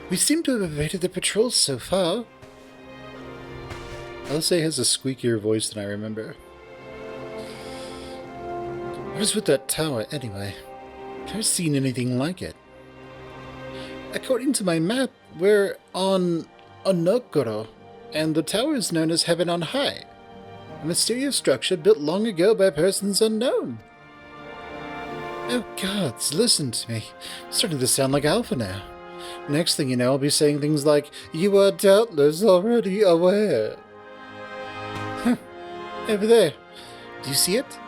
We seem to have evaded the patrols so far. Elsa has a squeakier voice than I remember. What is with that tower, anyway? I've never seen anything like it. According to my map, we're on Onokoro, and the tower is known as Heaven on High, a mysterious structure built long ago by persons unknown. Oh gods, listen to me. I'm starting to sound like Alpha now. Next thing you know, I'll be saying things like, "You are doubtless already aware." Over there. Do you see it?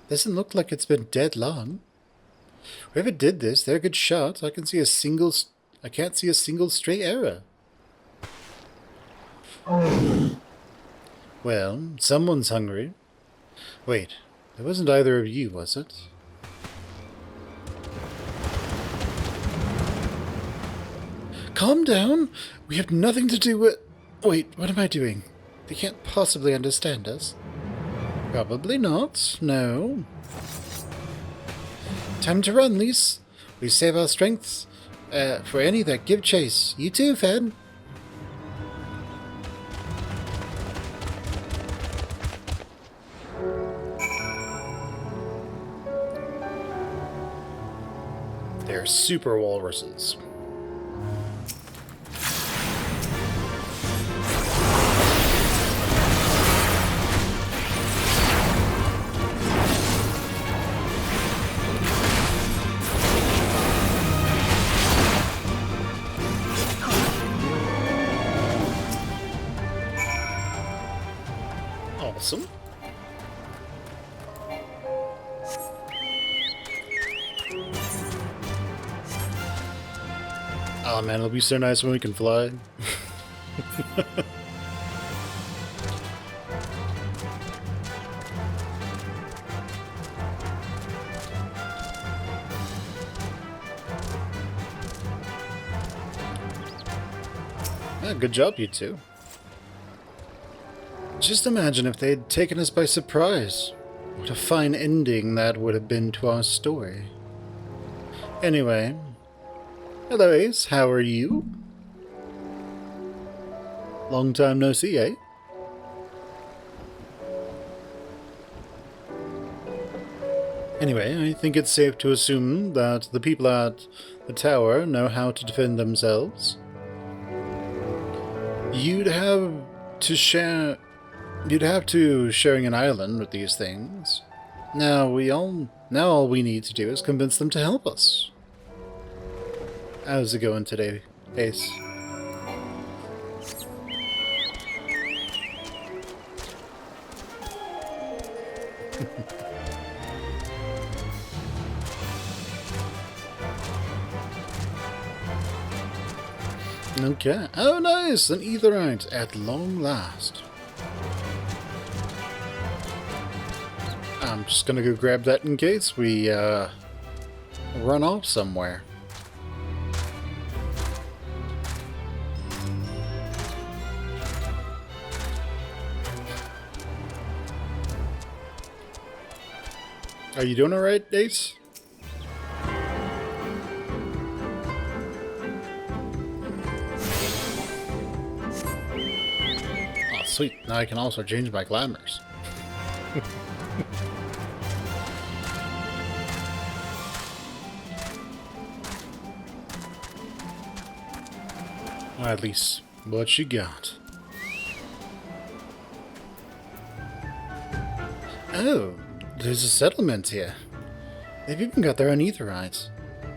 Doesn't look like it's been dead long. Whoever did this, they're a good shot. I can't see a single straight error. Well, someone's hungry. Wait, it wasn't either of you, was it? Calm down. We have nothing to do with... Wait, what am I doing? They can't possibly understand us. Probably not, no. Time to run, Lise. We save our strengths for any that give chase. You too, Fed. They're super walruses. Awesome. Oh man, it'll be so nice when we can fly. Yeah, good job, you two. Just imagine if they'd taken us by surprise. What a fine ending that would have been to our story. Anyway, hello Ace, how are you? Long time no see, eh? Anyway, I think it's safe to assume that the people at the tower know how to defend themselves. You'd have to sharing an island with these things. Now all we need to do is convince them to help us. How's it going today, Ace? Okay. Oh, nice! An etherite at long last. I'm just gonna go grab that in case we run off somewhere. Are you doing alright, Ace? Oh, sweet. Now I can also change my glamours. At least, what you got? Oh, there's a settlement here. They've even got their own aetherites.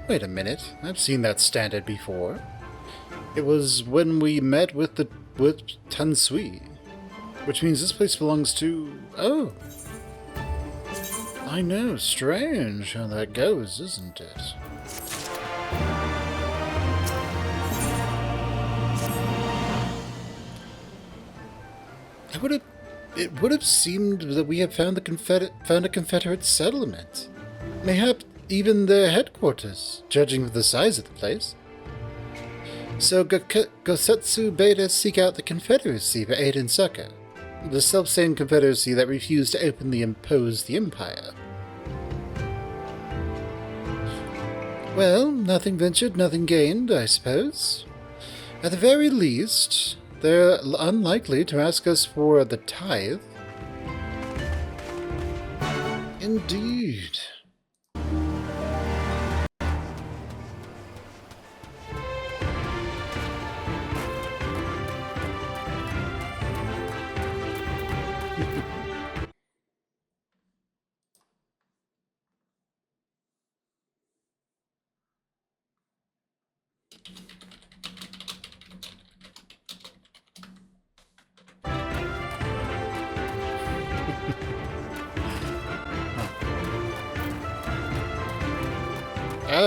Wait a minute, I've seen that standard before. It was when we met with Tansui, which means this place belongs to... Oh! I know, strange how that goes, isn't it? It would have seemed that we had found a Confederate settlement. Mayhap even their headquarters, judging from the size of the place. So Gosetsu bade us seek out the Confederacy for aid and succor. The self-same Confederacy that refused to openly impose the Empire. Well, nothing ventured, nothing gained, I suppose. At the very least, they're unlikely to ask us for the tithe. Indeed.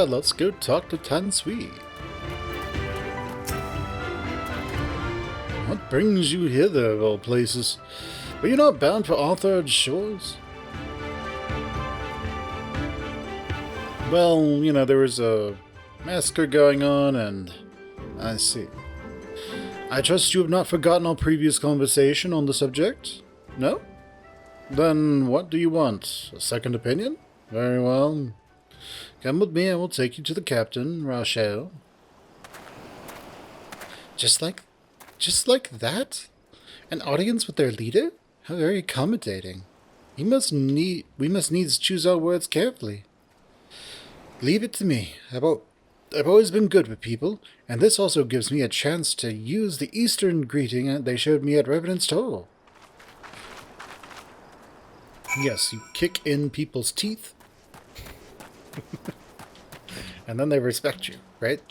Let's go talk to Tansui. What brings you hither, of all places? Were you not bound for Arthur's shores? Well, you know, there was a massacre going on, and I see. I trust you have not forgotten our previous conversation on the subject? No? Then what do you want? A second opinion? Very well. Come with me, I will take you to the captain, Rachel. Just like that? An audience with their leader? How very accommodating. We must needs choose our words carefully. Leave it to me. I've always been good with people, and this also gives me a chance to use the Eastern greeting they showed me at Revenant's Toll. Yes, you kick in people's teeth, and then they respect you, right?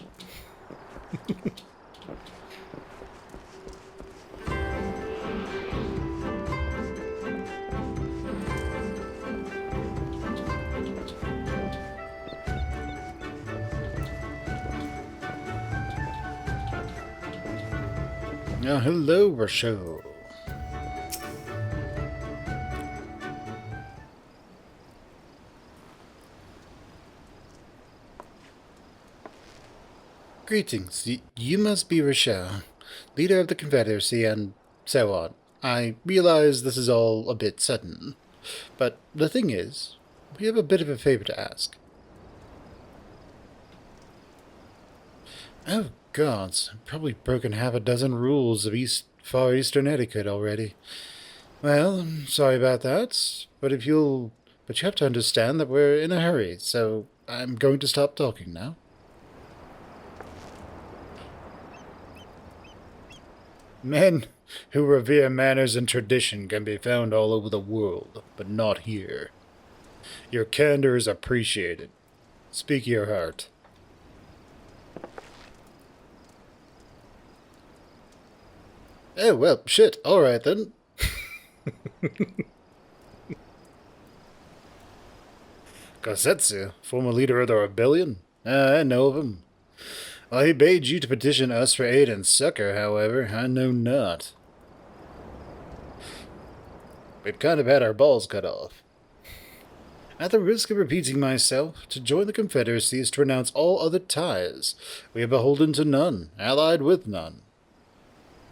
Hello, Rochelle. Greetings. You must be Rochelle, leader of the Confederacy, and so on. I realize this is all a bit sudden, but the thing is, we have a bit of a favor to ask. Oh, gods, I've probably broken half a dozen rules of Far Eastern etiquette already. Well, I'm sorry about that, but you have to understand that we're in a hurry, so I'm going to stop talking now. Men who revere manners and tradition can be found all over the world, but not here. Your candor is appreciated. Speak your heart. Oh, well, shit. Alright then. Kosetsu, former leader of the rebellion? I know of him. Well, he bade you to petition us for aid and succor, however, I know not. We've kind of had our balls cut off. At the risk of repeating myself, to join the Confederacy is to renounce all other ties. We are beholden to none, allied with none.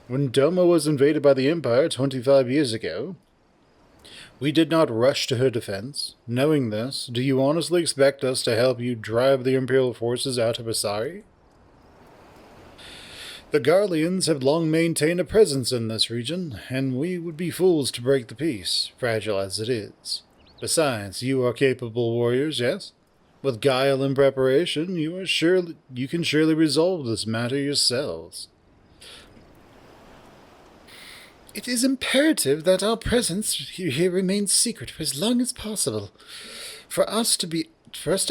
When Doma was invaded by the Empire 25 years ago, we did not rush to her defense. Knowing this, do you honestly expect us to help you drive the Imperial forces out of Asari? The Garleans have long maintained a presence in this region, and we would be fools to break the peace, fragile as it is. Besides, you are capable warriors, yes? With guile and preparation, you can surely resolve this matter yourselves. It is imperative that our presence here remains secret for as long as possible. For us to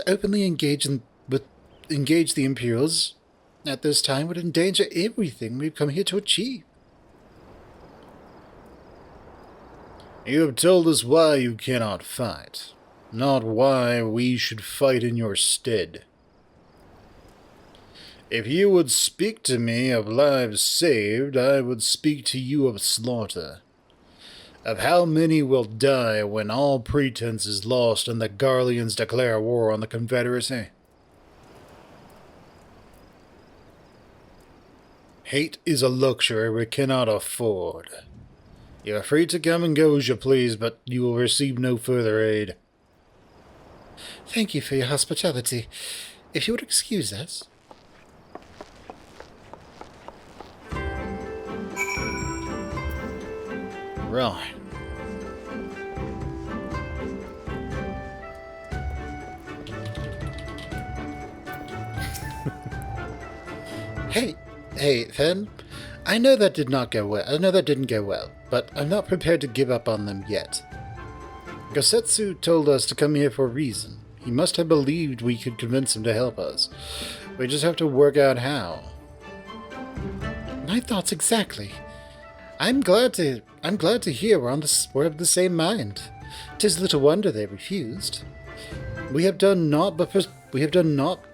openly engage the Imperials at this time would endanger everything we've come here to achieve. You have told us why you cannot fight, not why we should fight in your stead. If you would speak to me of lives saved, I would speak to you of slaughter. Of how many will die when all pretense is lost and the Garleans declare war on the Confederacy. Hate is a luxury we cannot afford. You are free to come and go as you please, but you will receive no further aid. Thank you for your hospitality. If you would excuse us. Right. Hey, Fen. I know that did not go well. I know that didn't go well, but I'm not prepared to give up on them yet. Gosetsu told us to come here for a reason. He must have believed we could convince him to help us. We just have to work out how. My thoughts exactly. I'm glad to hear we're of the same mind. 'Tis little wonder they refused. We have done naught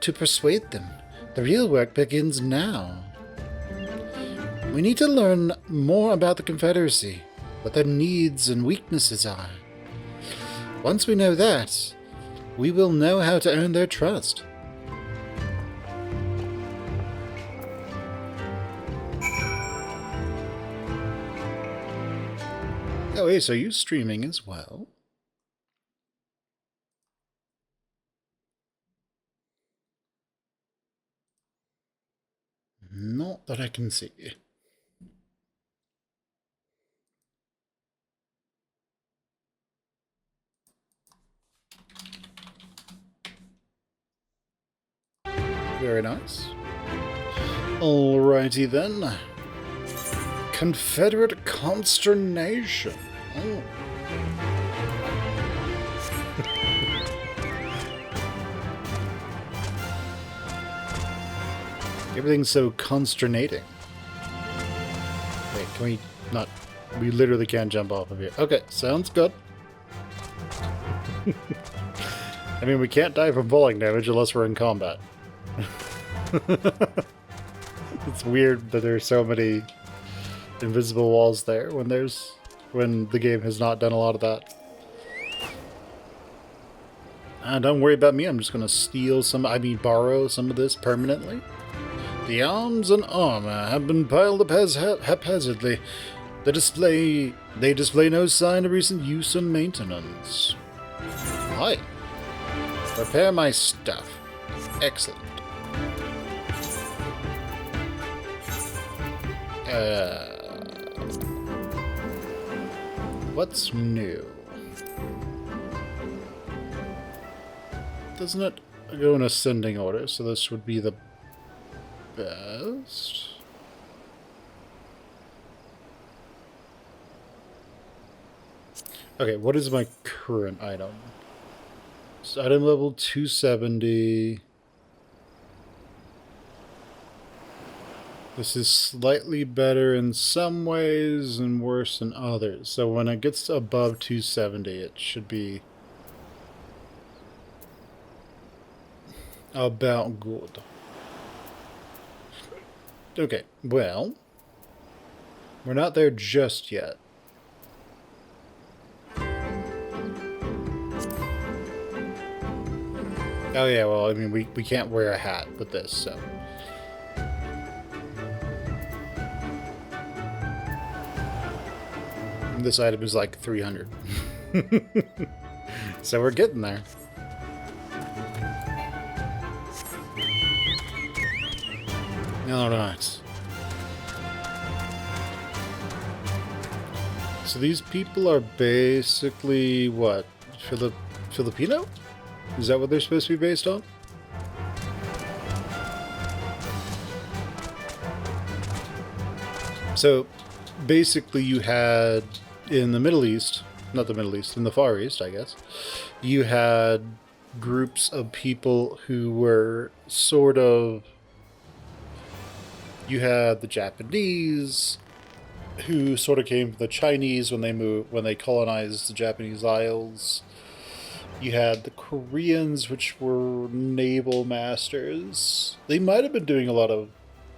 to persuade them. The real work begins now. We need to learn more about the Confederacy, what their needs and weaknesses are. Once we know that, we will know how to earn their trust. Oh, Ace, are you streaming as well? Not that I can see. Very nice. Alrighty then. Confederate consternation. Oh. Everything's so consternating. Wait, can we not? We literally can't jump off of here. Okay, sounds good. I mean, we can't die from falling damage unless we're in combat. It's weird that there's so many invisible walls there when the game has not done a lot of that. Don't worry about me, I'm just gonna borrow some of this permanently. The arms and armor have been piled up haphazardly. They display no sign of recent use or maintenance. Hi. Prepare my stuff. Excellent. What's new? Doesn't it go in ascending order, so this would be the best? Okay, what is my current item? So item level 270. This is slightly better in some ways and worse in others. So when it gets above 270, it should be about good. Okay, well, we're not there just yet. Oh yeah, well, I mean, we can't wear a hat with this, so. This item is like 300. So we're getting there. Alright. So these people are basically, what? Filipino? Is that what they're supposed to be based on? So basically you had in the Middle East, not the Middle East, in the Far East, I guess, you had groups of people who were sort of, you had the Japanese who sort of came from the Chinese when they colonized the Japanese Isles. You had the Koreans, which were naval masters. They might have been doing a lot of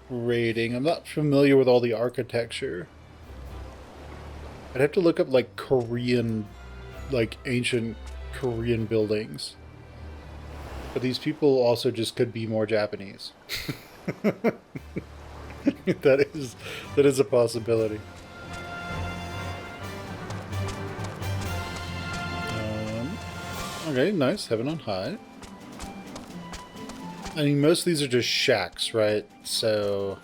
raiding. I'm not familiar with all the architecture. I'd have to look up like Korean, like ancient Korean buildings. But these people also just could be more Japanese. That is a possibility. Okay, nice. Heaven on high. I mean, most of these are just shacks, right? So...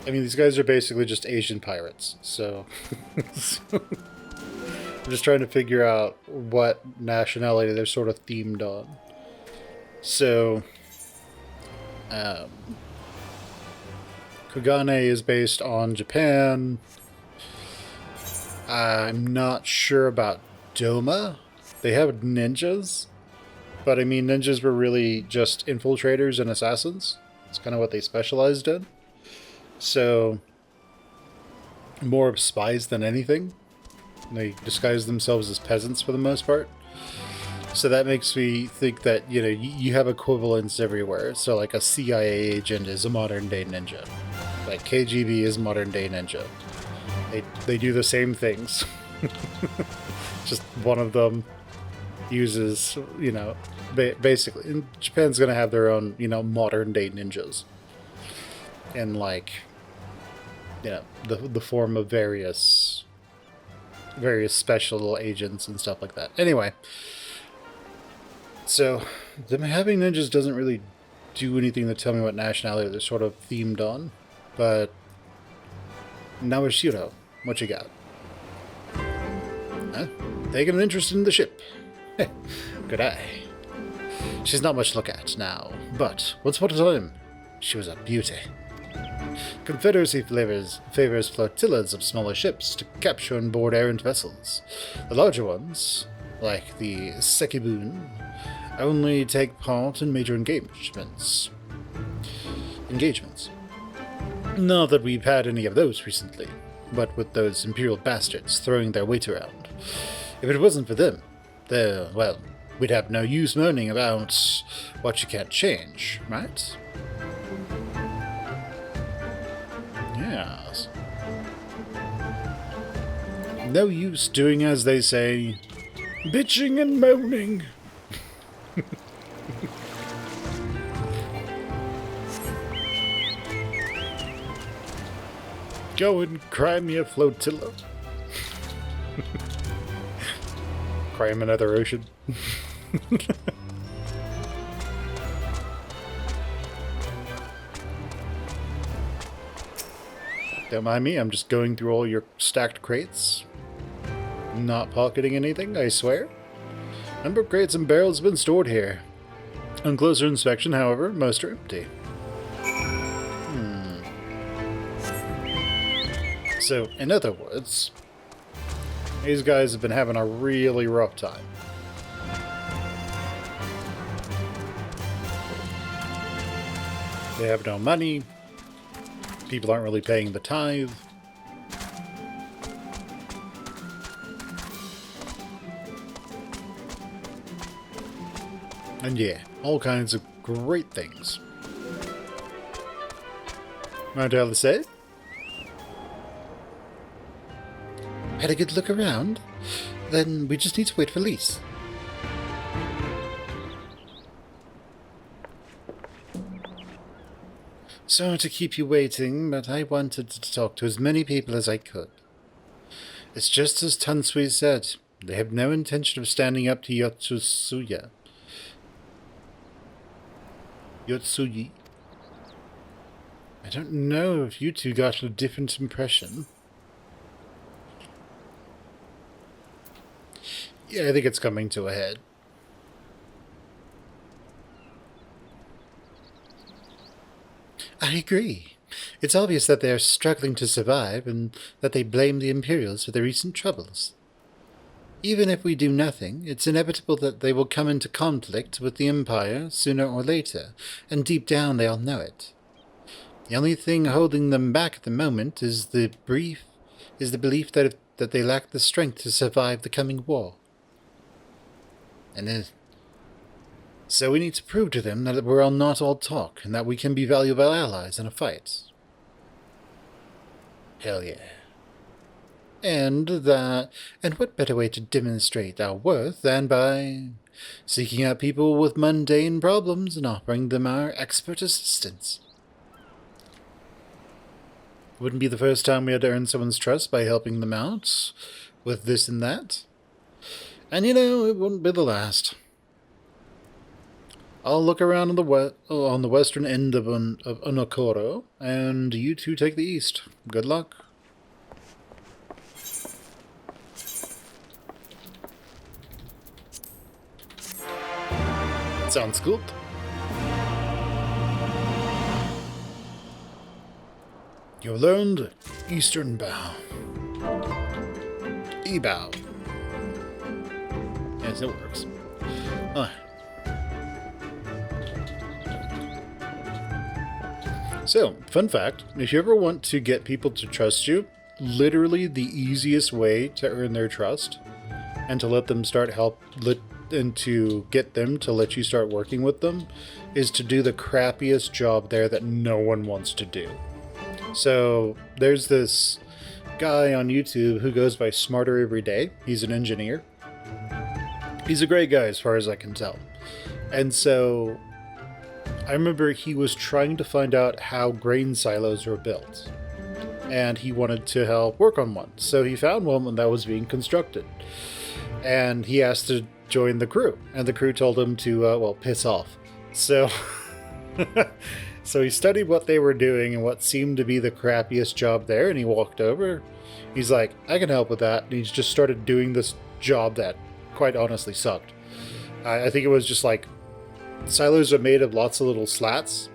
I mean, these guys are basically just Asian pirates, so... I'm just trying to figure out what nationality they're sort of themed on. So... Kogane is based on Japan. I'm not sure about Doma. They have ninjas, but I mean, ninjas were really just infiltrators and assassins. It's kind of what they specialized in. So, more of spies than anything. They disguise themselves as peasants for the most part. So that makes me think that, you know, you have equivalents everywhere. So like a CIA agent is a modern day ninja. Like KGB is modern day ninja. They do the same things. Just one of them uses, you know, basically. And Japan's going to have their own, you know, modern day ninjas. And like, you know, the form of various special agents and stuff like that. Anyway. So, them having ninjas doesn't really do anything to tell me what nationality they're sort of themed on. But, Nawashiro, what you got? Huh? Taking an interest in the ship. Good eye. She's not much to look at now, but once upon a time, she was a beauty. Confederacy favors flotillas of smaller ships to capture and board errant vessels. The larger ones, like the Sekibun, only take part in major engagements. Not that we've had any of those recently, but with those Imperial bastards throwing their weight around. If it wasn't for them, well, we'd have no use moaning about what you can't change, right? Yes. No use doing as they say, bitching and moaning. Go and cry me a flotilla. Cry him another ocean. Don't mind me, I'm just going through all your stacked crates. Not pocketing anything, I swear. Number of crates and barrels have been stored here. On closer inspection, however, most are empty. So, in other words, these guys have been having a really rough time. They have no money. People aren't really paying the tithe. And yeah, all kinds of great things. Mind how to say? Had a good look around? Then we just need to wait for Lise. Sorry to keep you waiting, but I wanted to talk to as many people as I could. It's just as Tansui said. They have no intention of standing up to Yotsuya. Yotsuyi. I don't know if you two got a different impression. Yeah, I think it's coming to a head. I agree. It's obvious that they are struggling to survive and that they blame the Imperials for their recent troubles. Even if we do nothing, it's inevitable that they will come into conflict with the Empire sooner or later, and deep down they all know it. The only thing holding them back at the moment is the belief that they lack the strength to survive the coming war. So we need to prove to them that we're not all talk, and that we can be valuable allies in a fight. Hell yeah. And what better way to demonstrate our worth than by seeking out people with mundane problems and offering them our expert assistance. Wouldn't be the first time we had to earn someone's trust by helping them out with this and that. And you know, it wouldn't be the last. I'll look around on the western end of Onokoro, and you two take the east. Good luck. Sounds good. You learned Eastern Bow. E-bow. Yes, it works. So, fun fact, if you ever want to get people to trust you, literally the easiest way to earn their trust and to let them and to get them to let you start working with them is to do the crappiest job there that no one wants to do. So there's this guy on YouTube who goes by Smarter Every Day. He's an engineer. He's a great guy as far as I can tell. And so I remember he was trying to find out how grain silos were built. And he wanted to help work on one. So he found one that was being constructed. And he asked to join the crew. And the crew told him to, piss off. So... So he studied what they were doing and what seemed to be the crappiest job there, and he walked over. He's like, I can help with that. And he's just started doing this job that quite honestly sucked. I think it was just like, silos are made of lots of little slats,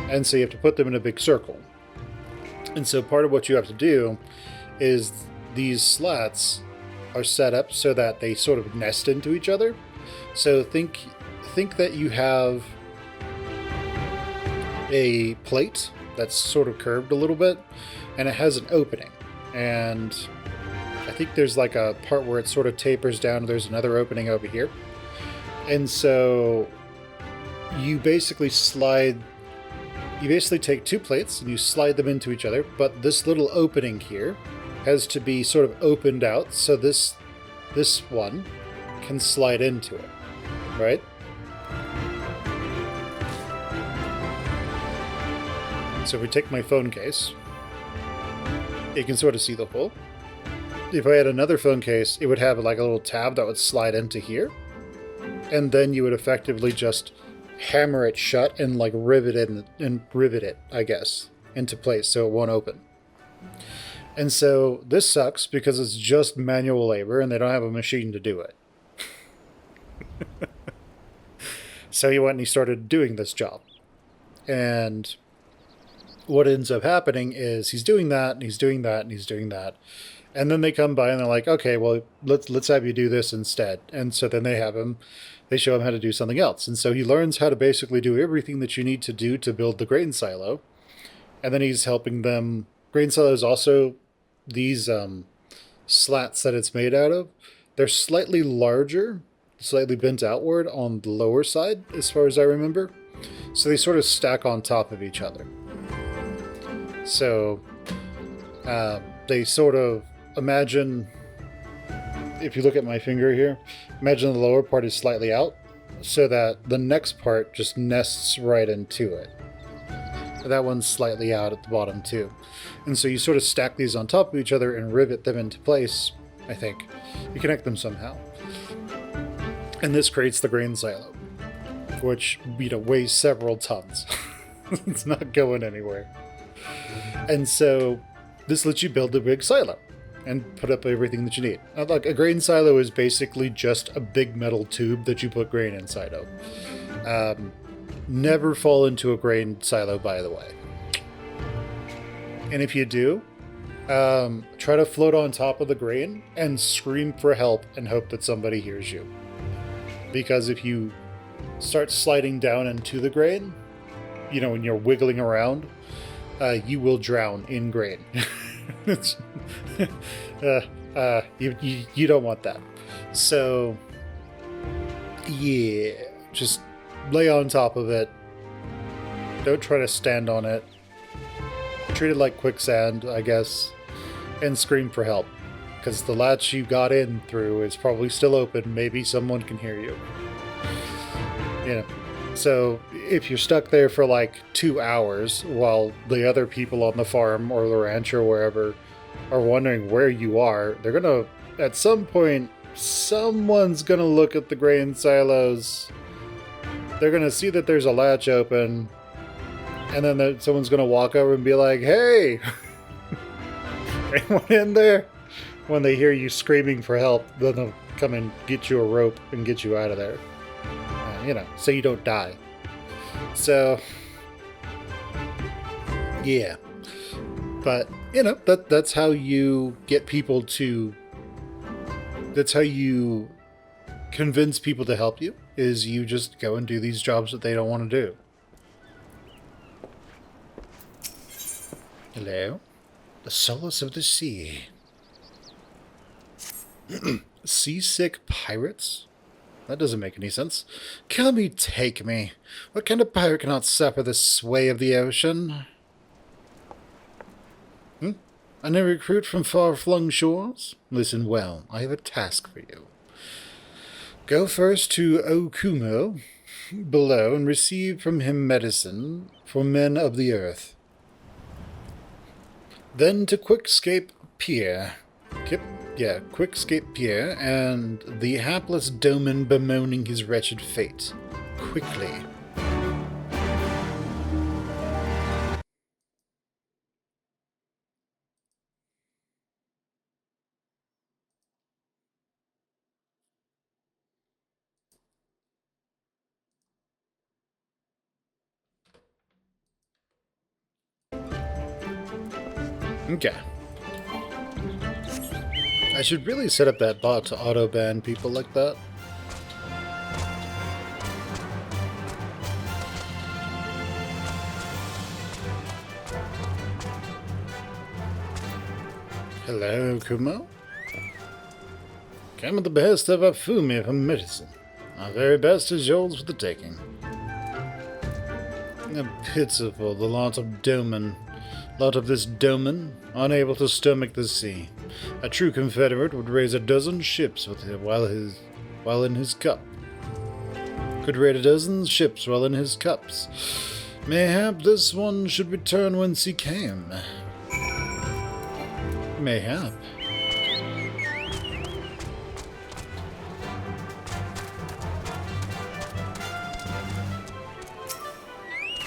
and so you have to put them in a big circle. And so part of what you have to do is these slats are set up so that they sort of nest into each other. So think that you have a plate that's sort of curved a little bit, and it has an opening, and I think there's like a part where it sort of tapers down, and there's another opening over here. And so you basically take two plates and you slide them into each other, but this little opening here has to be sort of opened out so this one can slide into it, right? So if we take my phone case, you can sort of see the hole. If I had another phone case, it would have like a little tab that would slide into here. And then you would effectively just hammer it shut and like rivet it, I guess, into place so it won't open. And so this sucks because it's just manual labor and they don't have a machine to do it. So he went and he started doing this job. And what ends up happening is he's doing that, and he's doing that, and he's doing that. And then they come by and they're like, okay, well, let's have you do this instead. And so then they show him how to do something else. And so he learns how to basically do everything that you need to do to build the grain silo. And then he's helping them. Grain silo is also these slats that it's made out of. They're slightly larger, slightly bent outward on the lower side, as far as I remember. So they sort of stack on top of each other. So they sort of imagine, if you look at my finger here, imagine the lower part is slightly out so that the next part just nests right into it. That one's slightly out at the bottom too. And so you sort of stack these on top of each other and rivet them into place, I think. You connect them somehow. And this creates the grain silo, which, weighs several tons. It's not going anywhere. And so this lets you build a big silo and put up everything that you need. Now, like, a grain silo is basically just a big metal tube that you put grain inside of. Never fall into a grain silo, by the way. And if you do, try to float on top of the grain and scream for help and hope that somebody hears you. Because if you start sliding down into the grain, when you're wiggling around, you will drown in grain. You don't want that. So, yeah, just lay on top of it. Don't try to stand on it. Treat it like quicksand, I guess, and scream for help. Because the latch you got in through is probably still open. Maybe someone can hear you. So if you're stuck there for like 2 hours while the other people on the farm or the ranch or wherever are wondering where you are, they're gonna, at some point, someone's gonna look at the grain silos. they're gonna see that there's a latch open, and then someone's gonna walk over and be like, "Hey, anyone in there?" When they hear you screaming for help, then they'll come and get you a rope and get you out of there. You know, so you don't die. So, yeah. But, you know, that's how you get people to... That's how you convince people to help you, is you just go and do these jobs that they don't want to do. Hello? The solace of the sea. Seasick pirates? That doesn't make any sense. Kill me, take me. What kind of pirate cannot suffer the sway of the ocean? A new recruit from far-flung shores? Listen well, I have a task for you. Go first to Okumo below and receive from him medicine for men of the earth. Then to Quickscape Pier. Quickscape Pier and the hapless Doman bemoaning his wretched fate. Quickly. Okay. I should really set up that bot to auto-ban people like that. Hello, Kumo? Come at the best of Afumi for medicine. Our very best is yours for the taking. Pitiful, the lot of this Doman, unable to stomach the sea. A true Confederate would raise a dozen ships with him while in his cup. Could raid a dozen ships while in his cups. Mayhap this one should return whence he came. Mayhap.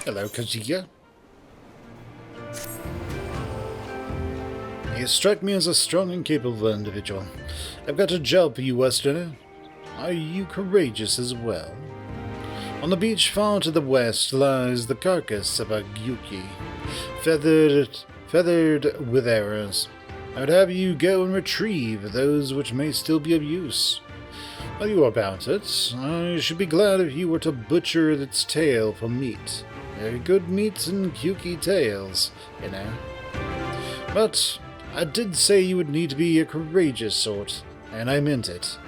Hello, Kajiya. You strike me as a strong and capable individual. I've got a job for you, Westerner. Are you courageous as well? On the beach far to the west lies the carcass of a Gyuki, feathered with arrows. I would have you go and retrieve those which may still be of use. While you are about it, I should be glad if you were to butcher its tail for meat. Very good meat and Gyuki tails, you know. But I did say you would need to be a courageous sort, and I meant it.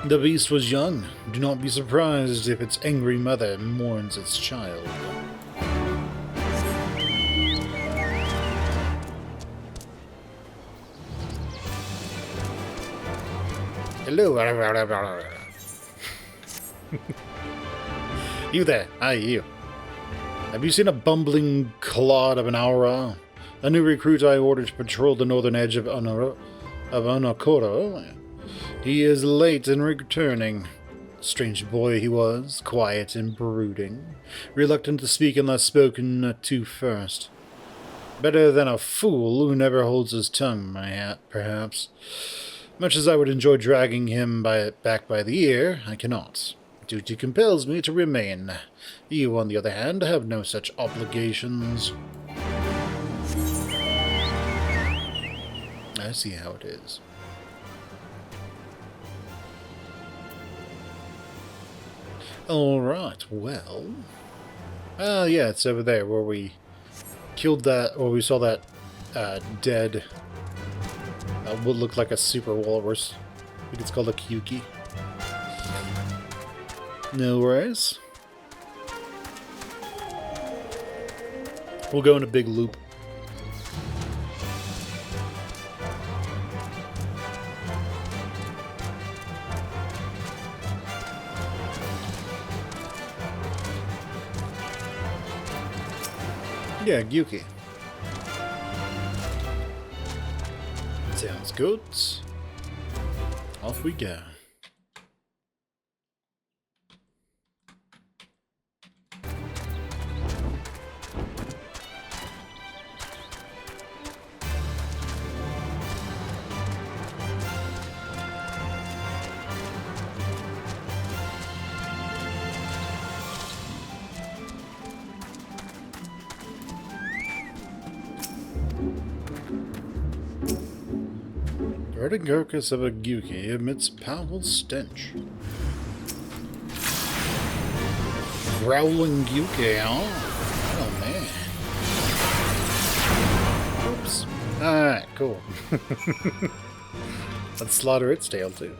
The beast was young. Do not be surprised if its angry mother mourns its child. Hello. You there. Hi, you. Have you seen a bumbling clod of an aura? A new recruit I ordered to patrol the northern edge of Onokoro. He is late in returning. Strange boy he was, quiet and brooding, reluctant to speak unless spoken to first. Better than a fool who never holds his tongue, perhaps. Much as I would enjoy dragging him back by the ear, I cannot. Duty compels me to remain. You, on the other hand, have no such obligations. I see how it is. Alright, well... yeah, it's over there where we killed that, or we saw that dead... what looked like a super walrus. I think it's called a Kyuki. No worries. We'll go in a big loop. Yeah, Gyuki. Sounds good. Off we go. rotting carcass of a Gyuki emits powerful stench. Growling Gyuki, huh? Oh man. Oops. Alright, cool. Let's slaughter its tail too.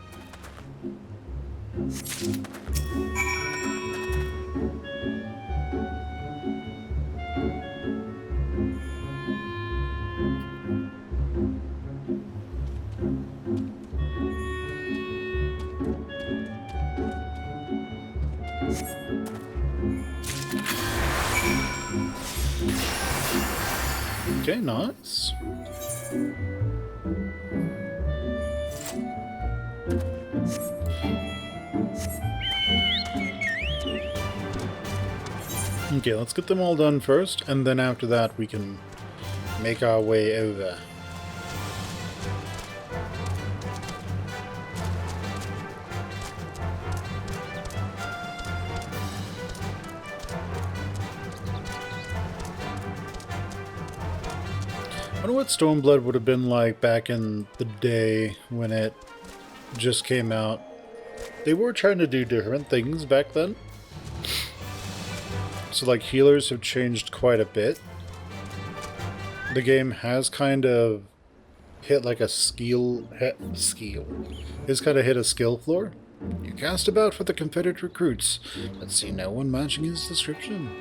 Okay, nice. Okay, let's get them all done first, and then after that we can make our way over. I wonder what Stormblood would have been like back in the day when it just came out. They were trying to do different things back then. So, like, healers have changed quite a bit. The game has kind of hit like a skill. It's kind of hit a skill floor. You cast about for the Confederate recruits, but see no one matching his description.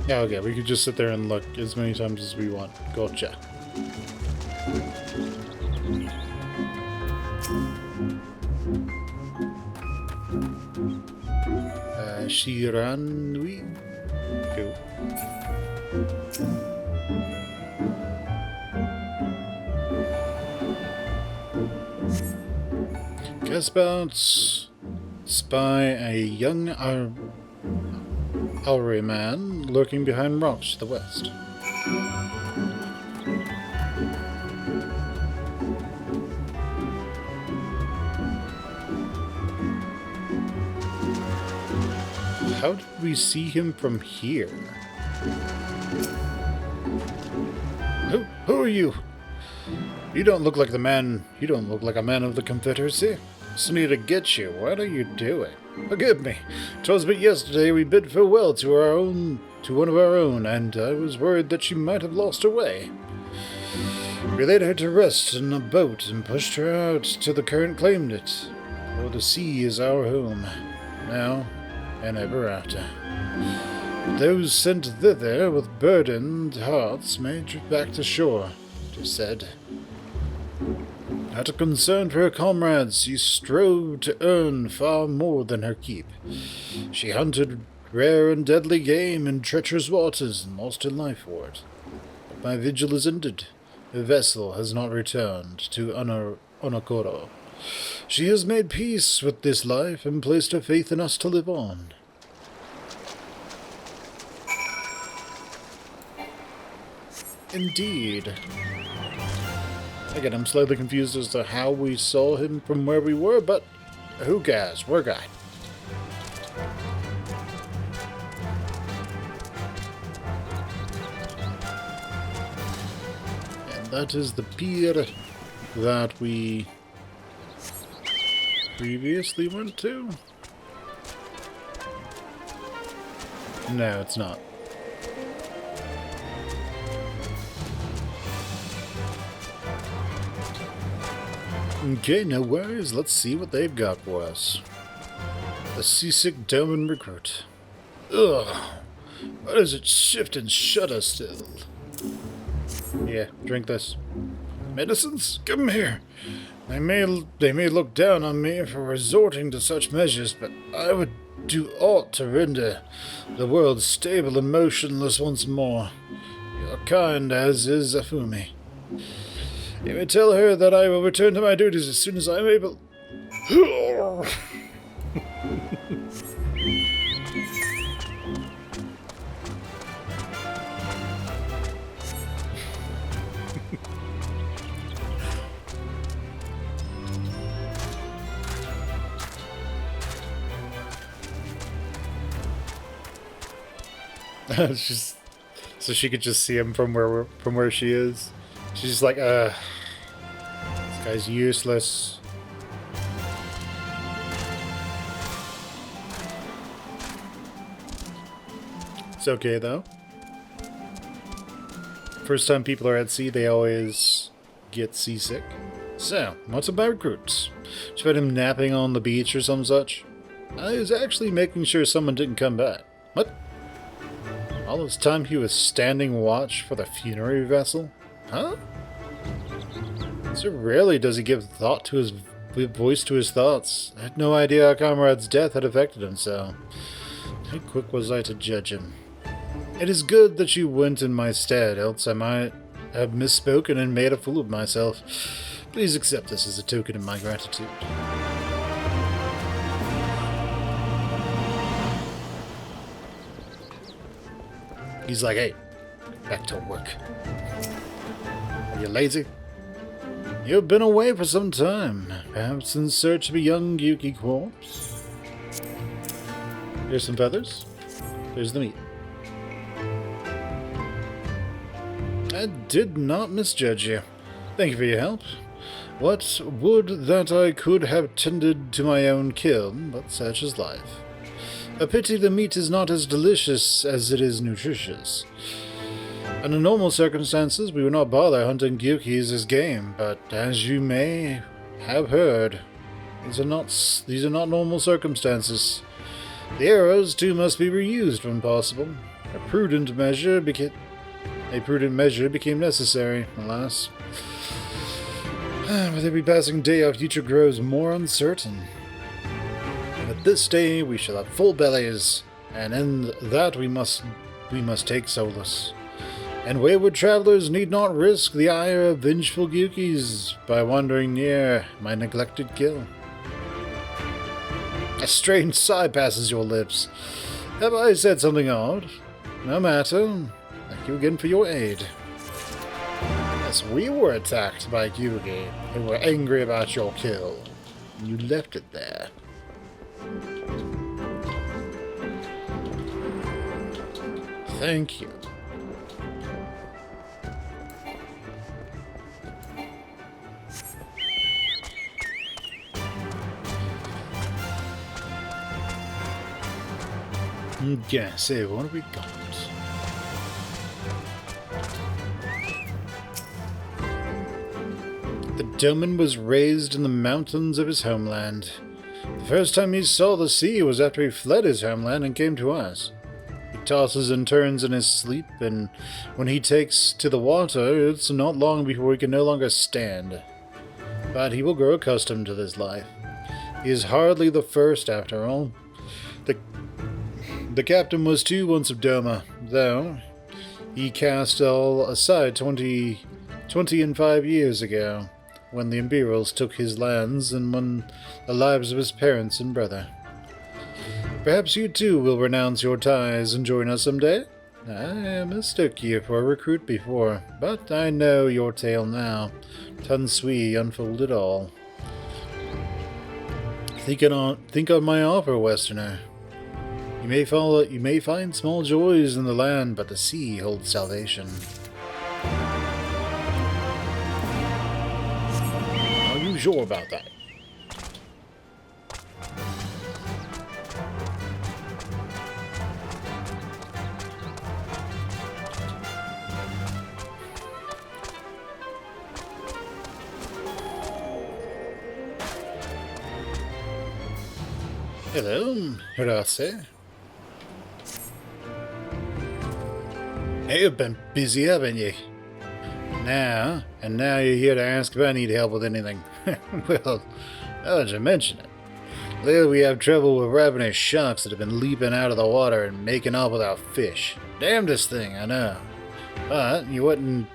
Yeah, okay, we could just sit there and look as many times as we want. Gotcha. Shiranui? Cool. Guess about spy a young Alri man lurking behind rocks to the west. How did we see him from here? Who are you? You don't look like the man. You don't look like a man of the Confederacy. Just need to get you. What are you doing? Forgive me. 'Twas but yesterday we bid farewell to one of our own, and I was worried that she might have lost her way. We laid her to rest in a boat and pushed her out till the current claimed it. For the sea is our home, now and ever after. Those sent thither with burdened hearts made trip back to shore, it is said. Out of concern for her comrades, she strove to earn far more than her keep. She hunted rare and deadly game in treacherous waters and lost her life for it. But my vigil is ended. Her vessel has not returned to Onokoro. She has made peace with this life and placed her faith in us to live on. Indeed. Again, I'm slightly confused as to how we saw him from where we were, but who cares? We're good. And that is the pier that we previously went to? No, it's not. Okay, no worries. Let's see what they've got for us. A seasick Doman recruit. Ugh. Why does it shift and shudder still? Yeah, drink this. Medicines? Come here. They may look down on me for resorting to such measures, but I would do aught to render the world stable and motionless once more. Your kind, as is Afumi. You may tell her that I will return to my duties as soon as I am able. She's, so she could just see him from where she is. She's just like, this guy's useless. It's okay though. First time people are at sea, they always get seasick. So, what's about recruits? Just about him napping on the beach or some such? I was actually making sure someone didn't come back. What? All this time he was standing watch for the funerary vessel? Huh? So rarely does he give voice to his thoughts. I had no idea our comrade's death had affected him so. How quick was I to judge him? It is good that you went in my stead, else I might have misspoken and made a fool of myself. Please accept this as a token of my gratitude. He's like, hey, back to work. Are you lazy? You've been away for some time, perhaps in search of a young Yuki corpse. Here's some feathers. Here's the meat. I did not misjudge you. Thank you for your help. What would that I could have tended to my own kill, but such is life. A pity the meat is not as delicious as it is nutritious. Under normal circumstances, we would not bother hunting gyukis as game, but as you may have heard, these are not normal circumstances. The arrows, too, must be reused when possible. A prudent measure became necessary, alas. With every passing day, our future grows more uncertain. But this day we shall have full bellies, and in that we must take solace. And wayward travelers need not risk the ire of vengeful gyukis by wandering near my neglected kill. A strange sigh passes your lips. Have I said something odd? No matter. Thank you again for your aid. Yes, we were attacked by gyuki who were angry about your kill. You left it there. Thank you. Yeah, so what have we got? The Doman was raised in the mountains of his homeland. The first time he saw the sea was after he fled his homeland and came to us. He tosses and turns in his sleep, and when he takes to the water, it's not long before he can no longer stand. But he will grow accustomed to this life. He is hardly the first, after all. The captain was too once of Doma, though he cast all aside 25 years ago, when the Imperials took his lands and won the lives of his parents and brother. Perhaps you too will renounce your ties and join us someday? I mistook you for a recruit before, but I know your tale now. Tan Sui unfolded all. Think on my offer, Westerner. You may find small joys in the land, but the sea holds salvation. Are you sure about that? Hello, Hirase. You've been busy, haven't you? Now you're here to ask if I need help with anything. Well, now that you mention it. Lately we have trouble with ravenous sharks that have been leaping out of the water and making off with our fish. Damnedest thing, I know. But you wouldn't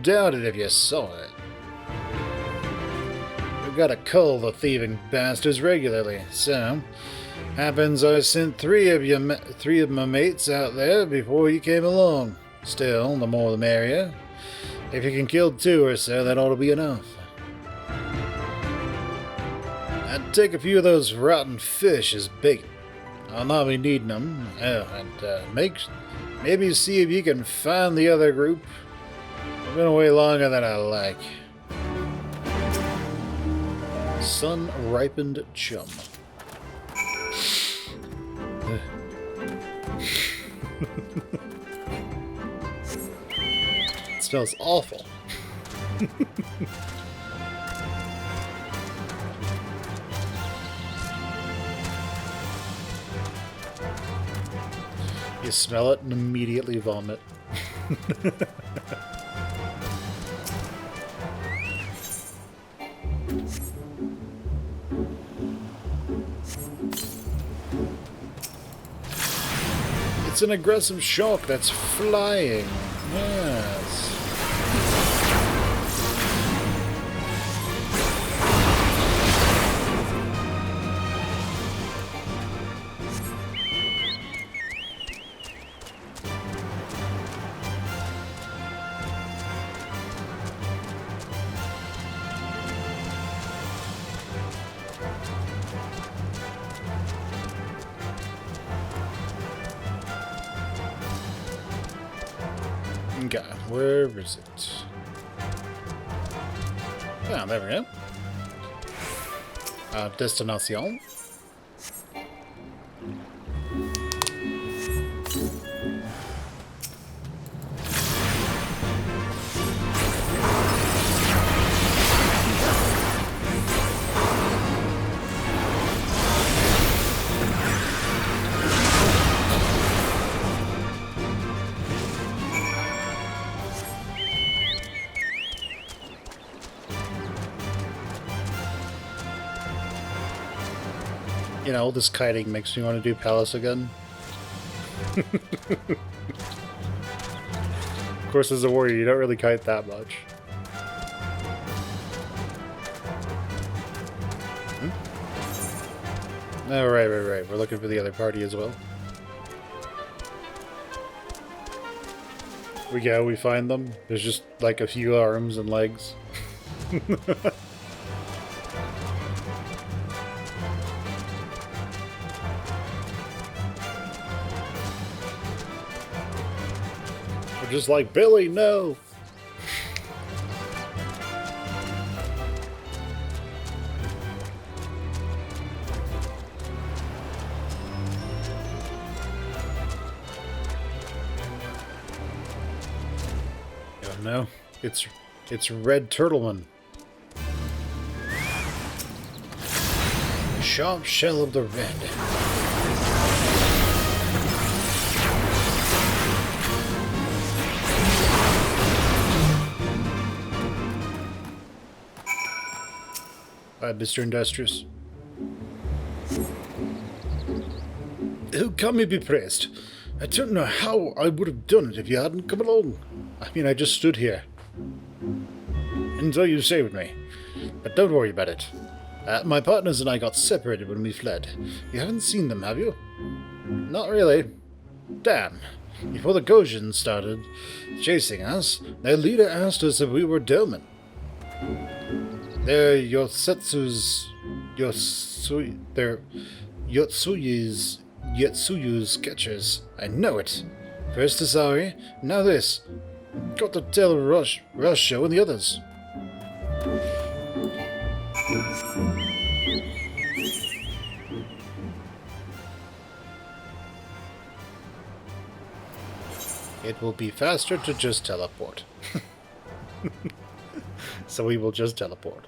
doubt it if you saw it. We've got to cull the thieving bastards regularly, so happens I sent three of my mates out there before you came along. Still, the more the merrier. If you can kill 2 or so, that ought to be enough. I'd take a few of those rotten fish as bait. I'll not be needing them. Maybe see if you can find the other group. I've been away longer than I like. Sun-ripened chum. It smells awful. You smell it and immediately vomit. It's an aggressive shark that's flying. Yes. Okay, where is it? Ah, there we go. Destination. You know, this kiting makes me want to do Palace again. Of course, as a warrior, you don't really kite that much. Oh, right. We're looking for the other party as well. We go, we find them. There's just like a few arms and legs. Just like, Billy, no! Oh no, it's Red Turtleman. Sharp shell of the red. Mr. Industrious. Oh, God may be praised. I don't know how I would have done it if you hadn't come along. I mean, I just stood here. And so you saved me. But don't worry about it. My partners and I got separated when we fled. You haven't seen them, have you? Not really. Damn. Before the Gojins started chasing us, their leader asked us if we were Delman. They're Yotsuyu's catchers. I know it. First Asari, now this. Got to tell Rush Show and the others. It will be faster to just teleport. So we will just teleport.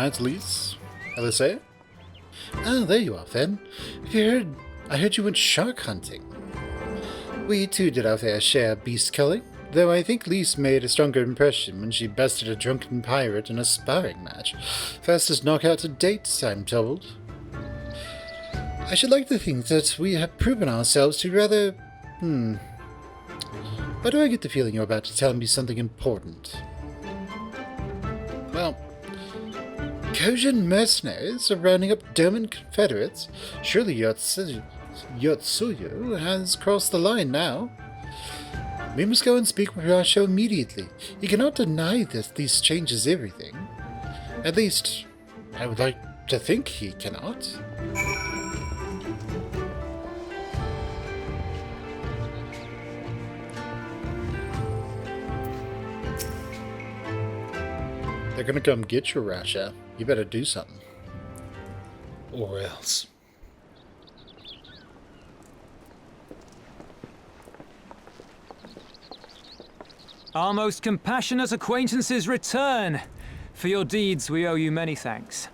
It's Lise. LSA? Ah, there you are, Fen. I heard you went shark hunting. We too did our fair share of beast killing, though I think Lise made a stronger impression when she bested a drunken pirate in a sparring match. Fastest knockout to date, I'm told. I should like to think that we have proven ourselves to be rather... Why do I get the feeling you're about to tell me something important? Well, Kojin mercenaries are rounding up Doman Confederates. Surely Yotsuyu has crossed the line now. We must go and speak with Rasho immediately. He cannot deny that this changes everything. At least, I would like to think he cannot. They're gonna come get you, Rasha. You better do something. Or else. Our most compassionate acquaintances return. For your deeds we owe you many thanks.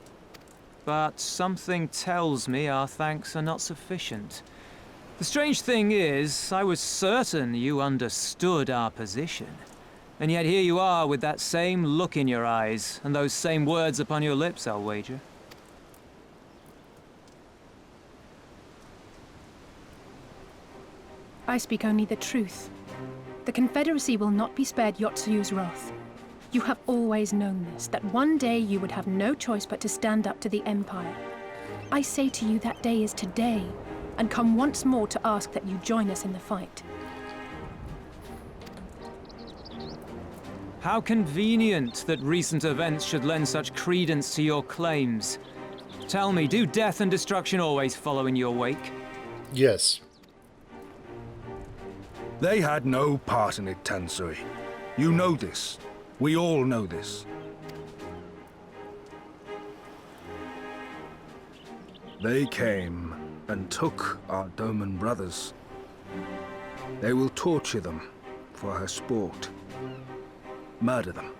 But something tells me our thanks are not sufficient. The strange thing is, I was certain you understood our position. And yet here you are with that same look in your eyes, and those same words upon your lips, I'll wager. I speak only the truth. The Confederacy will not be spared Yotsuyu's wrath. You have always known this, that one day you would have no choice but to stand up to the Empire. I say to you that day is today, and come once more to ask that you join us in the fight. How convenient that recent events should lend such credence to your claims. Tell me, do death and destruction always follow in your wake? Yes. They had no part in it, Tansui. You know this. We all know this. They came and took our Doman brothers. They will torture them for her sport. Murder them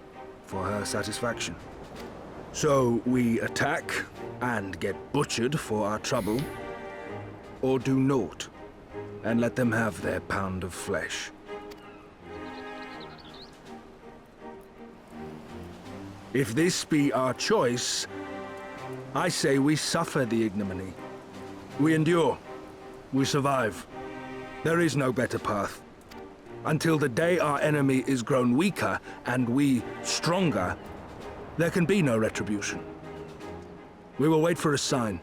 for her satisfaction. So we attack and get butchered for our trouble, or do naught and let them have their pound of flesh. If this be our choice, I say we suffer the ignominy. We endure. We survive. There is no better path. Until the day our enemy is grown weaker and we stronger, there can be no retribution. We will wait for a sign.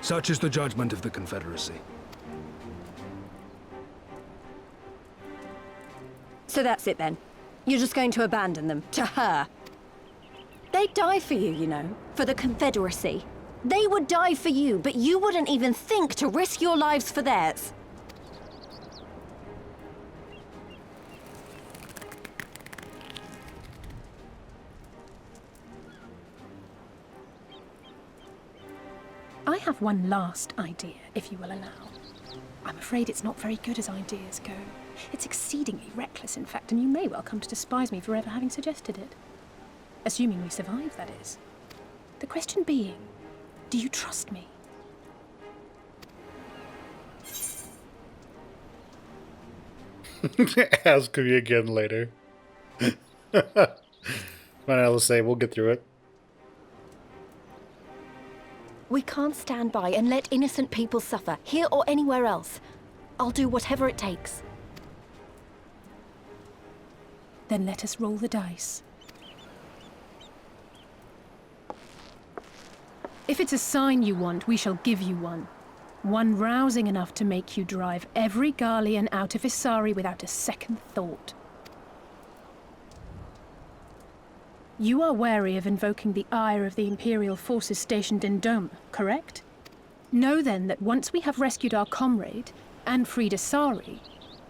Such is the judgment of the Confederacy. So that's it then. You're just going to abandon them to her. They'd die for you, you know, for the Confederacy. They would die for you, but you wouldn't even think to risk your lives for theirs. I have one last idea, if you will allow. I'm afraid it's not very good as ideas go. It's exceedingly reckless, in fact, and you may well come to despise me for ever having suggested it. Assuming we survive, that is. The question being, do you trust me? Ask me again later. But I'll say we'll get through it. We can't stand by and let innocent people suffer, here or anywhere else. I'll do whatever it takes. Then let us roll the dice. If it's a sign you want, we shall give you one. One rousing enough to make you drive every Garlean out of Isari without a second thought. You are wary of invoking the ire of the Imperial forces stationed in Dome, correct? Know then that once we have rescued our comrade and freed Isari,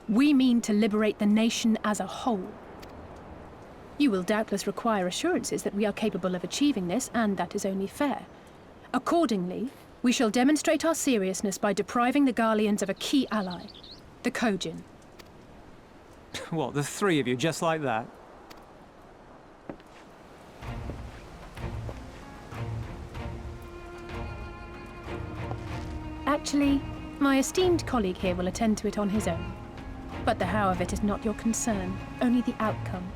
we mean to liberate the nation as a whole. You will doubtless require assurances that we are capable of achieving this, and that is only fair. Accordingly, we shall demonstrate our seriousness by depriving the Garleans of a key ally, the Kojin. What, the three of you, just like that? Actually, my esteemed colleague here will attend to it on his own. But the how of it is not your concern, only the outcome.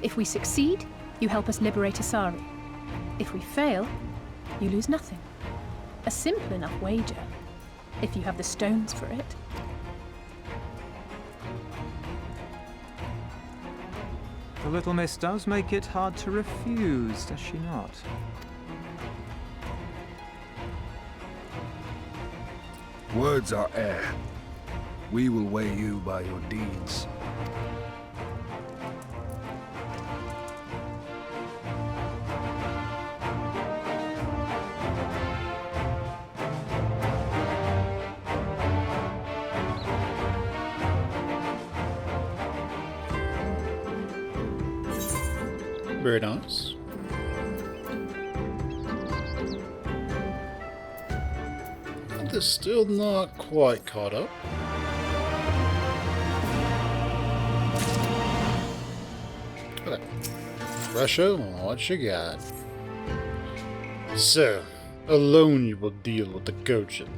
If we succeed, you help us liberate Isari. If we fail, you lose nothing. A simple enough wager, if you have the stones for it. The little miss does make it hard to refuse, does she not? Words are air. We will weigh you by your deeds. Very nice. They're still not quite caught up. Okay. Russia, what you got? So, alone you will deal with the Gojin.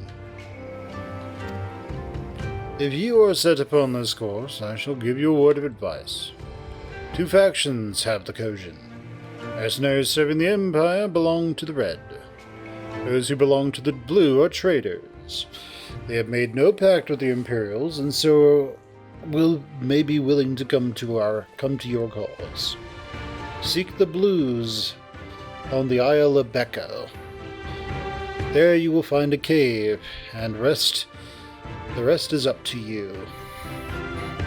If you are set upon this course, I shall give you a word of advice. Two factions have the Kojin. Mercenaries serving the Empire belong to the Red. Those who belong to the Blue are traitors. They have made no pact with the Imperials, and so may be willing to come to your cause. Seek the Blues on the Isle of Becco. There you will find a cave, and the rest is up to you.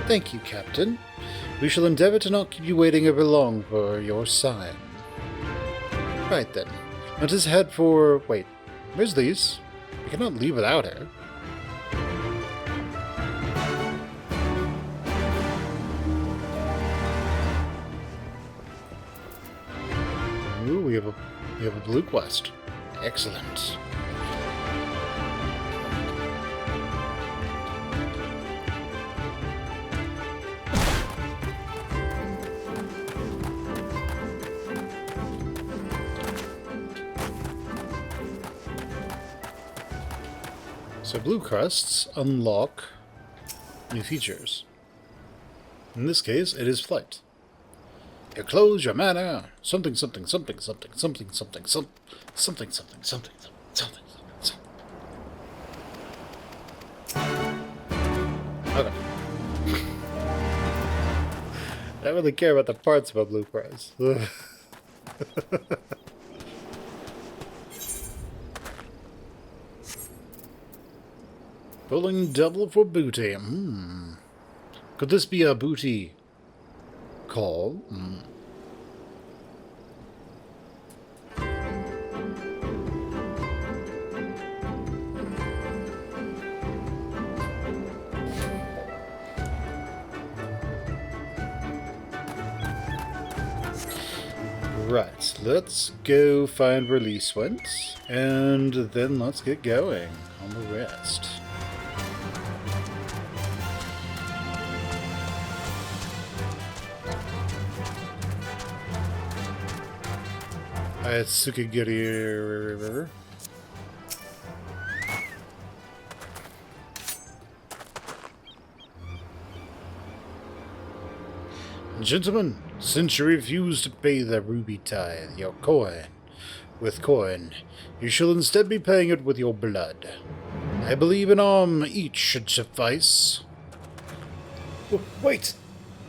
Thank you, Captain. We shall endeavor to not keep you waiting over long for your sign. Right then. Let us head for... Wait, where's Lise? We cannot leave without her. Ooh, we have a blue quest. Excellent. So blue crests unlock new features. In this case, it is flight. Your clothes, your mana, something, something, something, something, something, something, something, something, something, something, something, something. Okay. I don't really care about the parts about blue crest. Pulling double for booty. Could this be a booty call? Right, let's go find where Lise went, and then let's get going on the rest. Tsukigiri River. Gentlemen, since you refuse to pay the ruby tithe, with coin, you shall instead be paying it with your blood. I believe an arm each should suffice. Wait!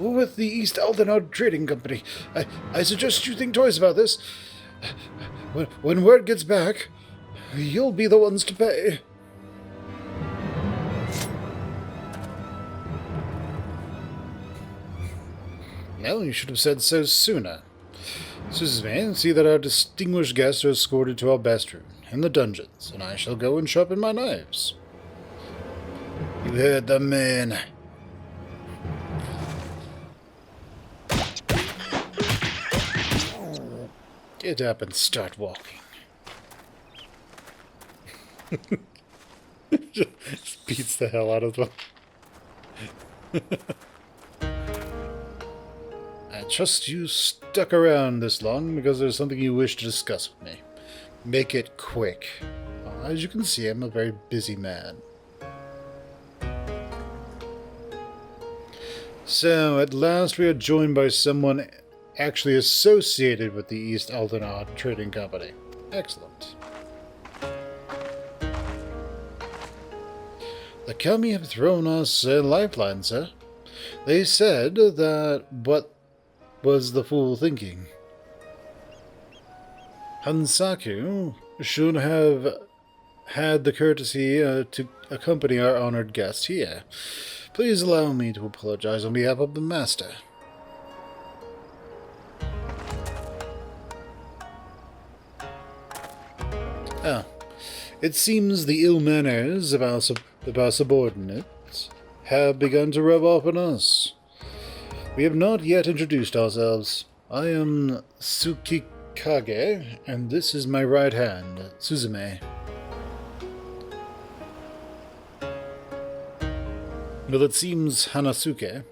With the East Aldenard Trading Company. I suggest you think twice about this. When word gets back, you'll be the ones to pay. Well, you should have said so sooner. Excuse me, see that our distinguished guests are escorted to our best room in the dungeons, and I shall go and sharpen my knives. You heard the man. Get up and start walking. Just beats the hell out of them. I trust you stuck around this long because there's something you wish to discuss with me. Make it quick. As you can see, I'm a very busy man. So, at last we are joined by someone actually associated with the East Aldenard Trading Company. Excellent. The Kami have thrown us a lifeline, sir. They said that what was the fool thinking? Hansaku should have had the courtesy to accompany our honored guest here. Please allow me to apologize on behalf of the master. Ah, it seems the ill manners of our subordinates have begun to rub off on us. We have not yet introduced ourselves. I am Tsukikage, and this is my right hand, Suzume. Well, it seems Hansaku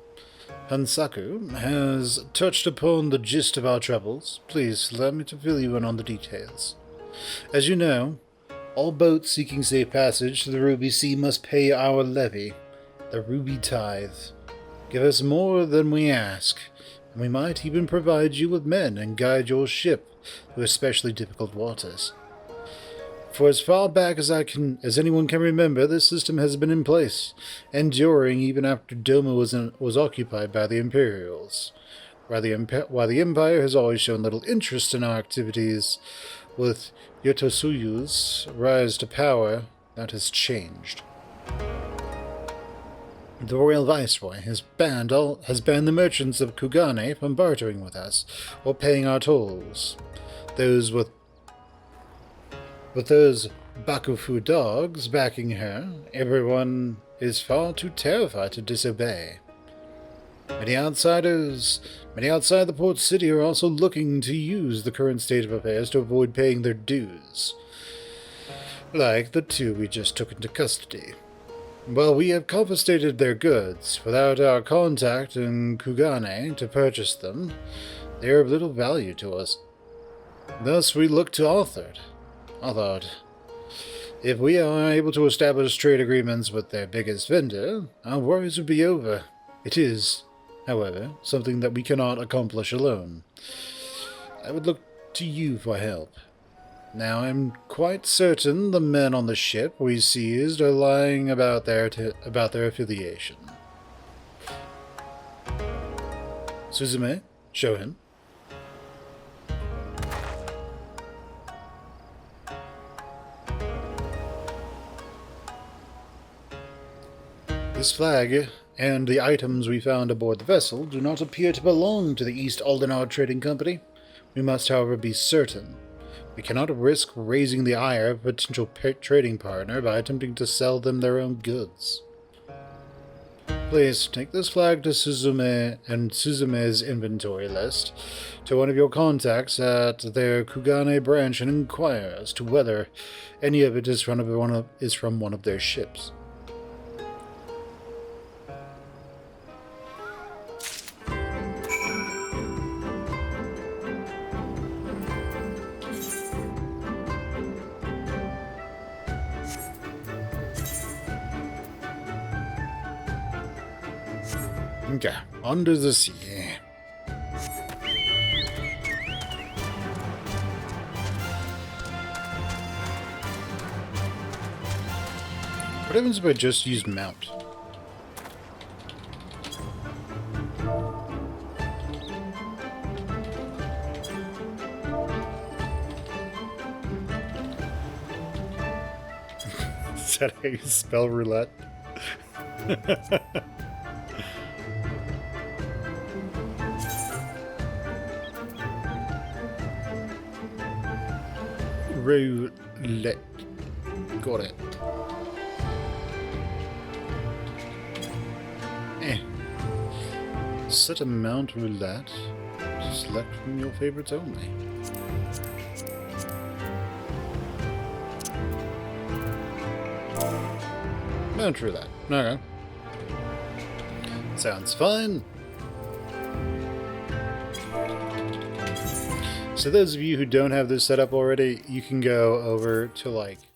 has touched upon the gist of our troubles. Please, allow me to fill you in on the details. As you know, all boats seeking safe passage to the Ruby Sea must pay our levy, the Ruby Tithe. Give us more than we ask, and we might even provide you with men and guide your ship through especially difficult waters. For as far back as anyone can remember, this system has been in place, enduring even after Doma was occupied by the Imperials. While the Empire has always shown little interest in our activities, with Yotosuyu's rise to power, that has changed. The Royal Viceroy has banned the merchants of Kugane from bartering with us or paying our tolls. Those Bakufu dogs backing her, everyone is far too terrified to disobey. Many outside the port city are also looking to use the current state of affairs to avoid paying their dues, like the two we just took into custody. While we have confiscated their goods, without our contact in Kugane to purchase them, they are of little value to us. Thus we look to Althard. If we are able to establish trade agreements with their biggest vendor, our worries would be over. It is, however, something that we cannot accomplish alone. I would look to you for help. Now, I'm quite certain the men on the ship we seized are lying about their affiliation. Suzume, show him. This flag and the items we found aboard the vessel do not appear to belong to the East Aldenar Trading Company. We must, however, be certain. We cannot risk raising the ire of a potential trading partner by attempting to sell them their own goods. Please take this flag to Suzume and Suzume's inventory list to one of your contacts at their Kugane branch and inquire as to whether any of it is from one of their ships. Okay, under the sea. What happens if I just use mount? Is that how you spell roulette? Roulette. Got it. Set a mount roulette. Select from your favorites only. Mount roulette. Okay. Sounds fine. So those of you who don't have this set up already, you can go over to like